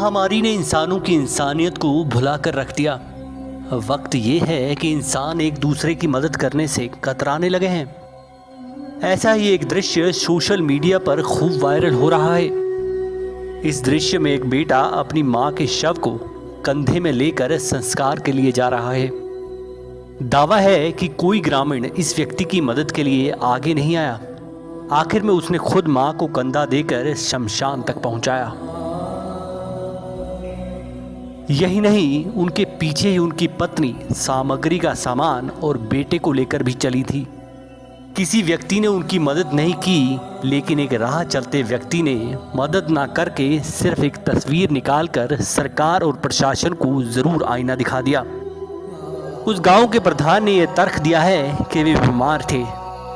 महामारी ने इंसानों की इंसानियत को भुला कर रख दिया। वक्त ये है कि इंसान एक दूसरे की मदद करने से कतराने लगे हैं। ऐसा ही एक दृश्य सोशल मीडिया पर खूब वायरल हो रहा है। इस दृश्य में एक बेटा अपनी मां के शव को कंधे में लेकर संस्कार के लिए जा रहा है। दावा है कि कोई ग्रामीण इस व्यक्ति की मदद के लिए आगे नहीं आया। आखिर में उसने खुद मां को कंधा देकर शमशान तक पहुंचाया। यही नहीं, उनके पीछे ही उनकी पत्नी सामग्री का सामान और बेटे को लेकर भी चली थी। किसी व्यक्ति ने उनकी मदद नहीं की, लेकिन एक राह चलते व्यक्ति ने मदद ना करके सिर्फ एक तस्वीर निकालकर सरकार और प्रशासन को जरूर आईना दिखा दिया। उस गांव के प्रधान ने यह तर्क दिया है कि वे बीमार थे,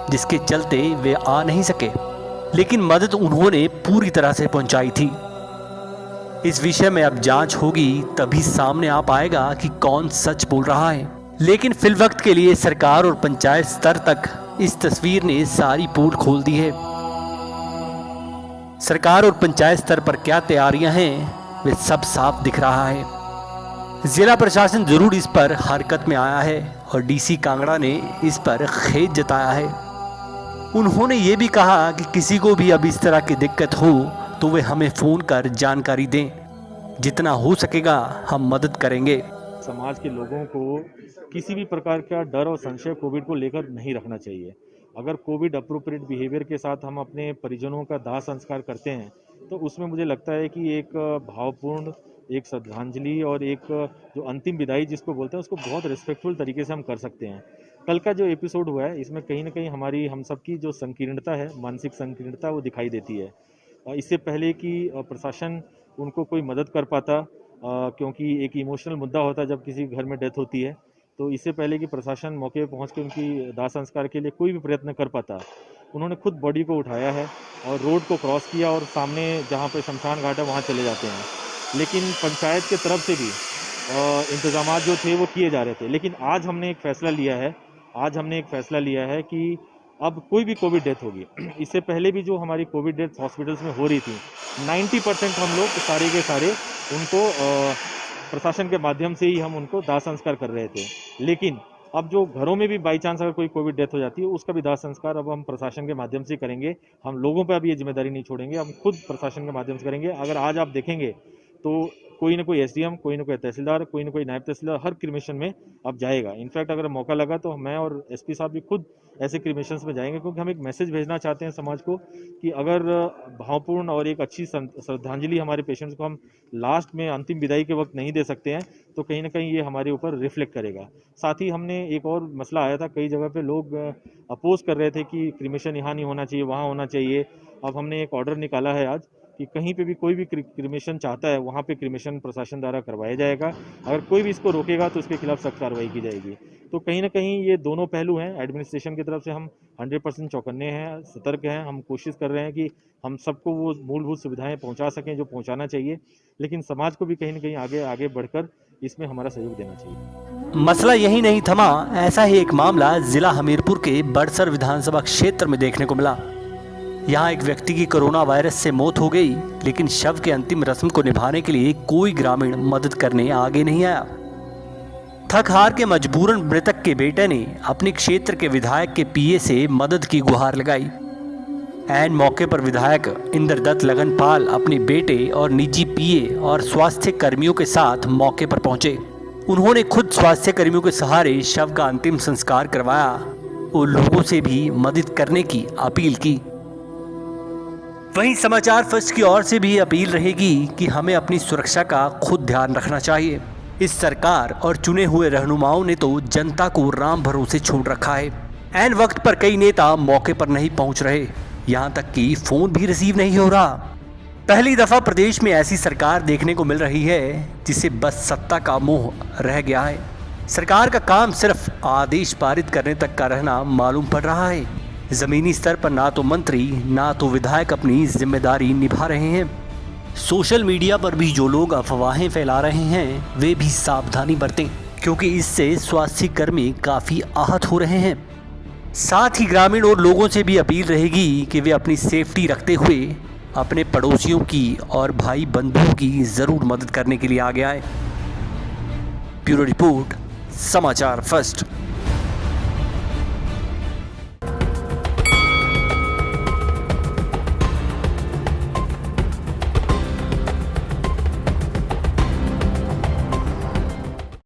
जिसके चलते वे आ नहीं सके, लेकिन मदद उन्होंने पूरी तरह से पहुंचाई थी। इस विषय में अब जांच होगी, तभी सामने आ पाएगा कि कौन सच बोल रहा है। लेकिन फिलवक्त के लिए सरकार और पंचायत स्तर तक इस तस्वीर ने सारी पोल खोल दी है। सरकार और पंचायत स्तर पर क्या तैयारियां हैं, वे सब साफ दिख रहा है। जिला प्रशासन जरूर इस पर हरकत में आया है और डीसी कांगड़ा ने इस पर खेद जताया है। उन्होंने ये भी कहा कि किसी को भी अब इस तरह की दिक्कत हो तो वे हमें फ़ोन कर जानकारी दें। जितना हो सकेगा हम मदद करेंगे। समाज के लोगों को किसी भी प्रकार का डर और संशय कोविड को लेकर नहीं रखना चाहिए। अगर कोविड अप्रोप्रिएट बिहेवियर के साथ हम अपने परिजनों का दाह संस्कार करते हैं तो उसमें मुझे लगता है कि एक भावपूर्ण, एक श्रद्धांजलि और एक जो अंतिम विदाई जिसको बोलते हैं उसको बहुत रिस्पेक्टफुल तरीके से हम कर सकते हैं। कल का जो एपिसोड हुआ है इसमें कहीं ना कहीं हमारी हम सबकी जो संकीर्णता है, मानसिक संकीर्णता, वो दिखाई देती है। इससे पहले कि प्रशासन उनको कोई मदद कर पाता, क्योंकि एक इमोशनल मुद्दा होता है जब किसी घर में डेथ होती है, तो इससे पहले कि प्रशासन मौके पर पहुँच के उनकी दाह संस्कार के लिए कोई भी प्रयत्न कर पाता, उन्होंने खुद बॉडी को उठाया है और रोड को क्रॉस किया और सामने जहाँ पे शमशान घाट है वहाँ चले जाते हैं। लेकिन पंचायत के तरफ से भी इंतजाम जो थे वो किए जा रहे थे। लेकिन आज हमने एक फ़ैसला लिया है कि अब कोई भी कोविड डेथ होगी, इससे पहले भी जो हमारी कोविड डेथ हॉस्पिटल्स में हो रही थी, 90% हम लोग सारे के सारे उनको प्रशासन के माध्यम से ही हम उनको दाह संस्कार कर रहे थे। लेकिन अब जो घरों में भी बाई चांस अगर कोई कोविड डेथ हो जाती है, उसका भी दाह संस्कार अब हम प्रशासन के माध्यम से करेंगे। हम लोगों पर अब ये जिम्मेदारी नहीं छोड़ेंगे, हम खुद प्रशासन के माध्यम से करेंगे। अगर आज आप देखेंगे तो कोई ना कोई एसडीएम, कोई ना कोई तहसीलदार, कोई ना कोई नायब तहसीलदार हर क्रिमेशन में अब जाएगा। इनफैक्ट अगर मौका लगा तो मैं और एसपी साहब भी खुद ऐसे क्रिमेशंस में जाएंगे, क्योंकि हम एक मैसेज भेजना चाहते हैं समाज को कि अगर भावपूर्ण और एक अच्छी श्रद्धांजलि हमारे पेशेंट्स को हम लास्ट में अंतिम विदाई के वक्त नहीं दे सकते हैं, तो कहीं ना कहीं ये हमारे ऊपर रिफ्लेक्ट करेगा। साथ ही हमने एक और मसला आया था, कई जगह पे लोग अपोज कर रहे थे कि क्रिमेशन यहाँ नहीं होना चाहिए, वहाँ होना चाहिए। अब हमने एक ऑर्डर निकाला है आज कि कहीं पे भी कोई भी क्रिमेशन चाहता है वहाँ पे क्रिमेशन प्रशासन द्वारा करवाया जाएगा। अगर कोई भी इसको रोकेगा तो उसके खिलाफ सख्त कार्रवाई की जाएगी। तो कहीं ना कहीं ये दोनों पहलू हैं। एडमिनिस्ट्रेशन की तरफ से हम 100% चौकन्ने हैं, सतर्क हैं। हम कोशिश कर रहे हैं कि हम सबको वो मूलभूत सुविधाएं पहुंचा सकें जो पहुंचाना चाहिए, लेकिन समाज को भी कहीं ना कहीं आगे बढ़कर इसमें हमारा सहयोग देना चाहिए। मसला यही नहीं थमा। ऐसा ही एक मामला जिला हमीरपुर के बड़सर विधानसभा क्षेत्र में देखने को मिला। यहाँ एक व्यक्ति की कोरोना वायरस से मौत हो गई, लेकिन शव के अंतिम रस्म को निभाने के लिए कोई ग्रामीण मदद करने आगे नहीं आया। थक हार के मजबूरन मृतक के बेटे ने अपने क्षेत्र के विधायक के पीए से मदद की गुहार लगाई। ऐन मौके पर विधायक इंद्रदत्त लगनपाल अपने बेटे और निजी पीए और स्वास्थ्य कर्मियों के साथ मौके पर पहुंचे। उन्होंने खुद स्वास्थ्य कर्मियों के सहारे शव का अंतिम संस्कार करवाया और लोगों से भी मदद करने की अपील की। वहीं समाचार फर्स्ट की ओर से भी अपील रहेगी कि हमें अपनी सुरक्षा का खुद ध्यान रखना चाहिए। इस सरकार और चुने हुए रहनुमाओं ने तो जनता को राम भरोसे छोड़ रखा है। ऐन वक्त पर कई नेता मौके पर नहीं पहुंच रहे, यहाँ तक कि फोन भी रिसीव नहीं हो रहा। पहली दफा प्रदेश में ऐसी सरकार देखने को मिल रही है जिसे बस सत्ता का मोह रह गया है। सरकार का काम सिर्फ आदेश पारित करने तक का रहना मालूम पड़ रहा है। जमीनी स्तर पर ना तो मंत्री ना तो विधायक अपनी जिम्मेदारी निभा रहे हैं। सोशल मीडिया पर भी जो लोग अफवाहें फैला रहे हैं वे भी सावधानी बरतें, क्योंकि इससे स्वास्थ्य कर्मी काफ़ी आहत हो रहे हैं। साथ ही ग्रामीण और लोगों से भी अपील रहेगी कि वे अपनी सेफ्टी रखते हुए अपने पड़ोसियों की और भाई बंधुओं की ज़रूर मदद करने के लिए आगे आए। ब्यूरो रिपोर्ट, समाचार फर्स्ट।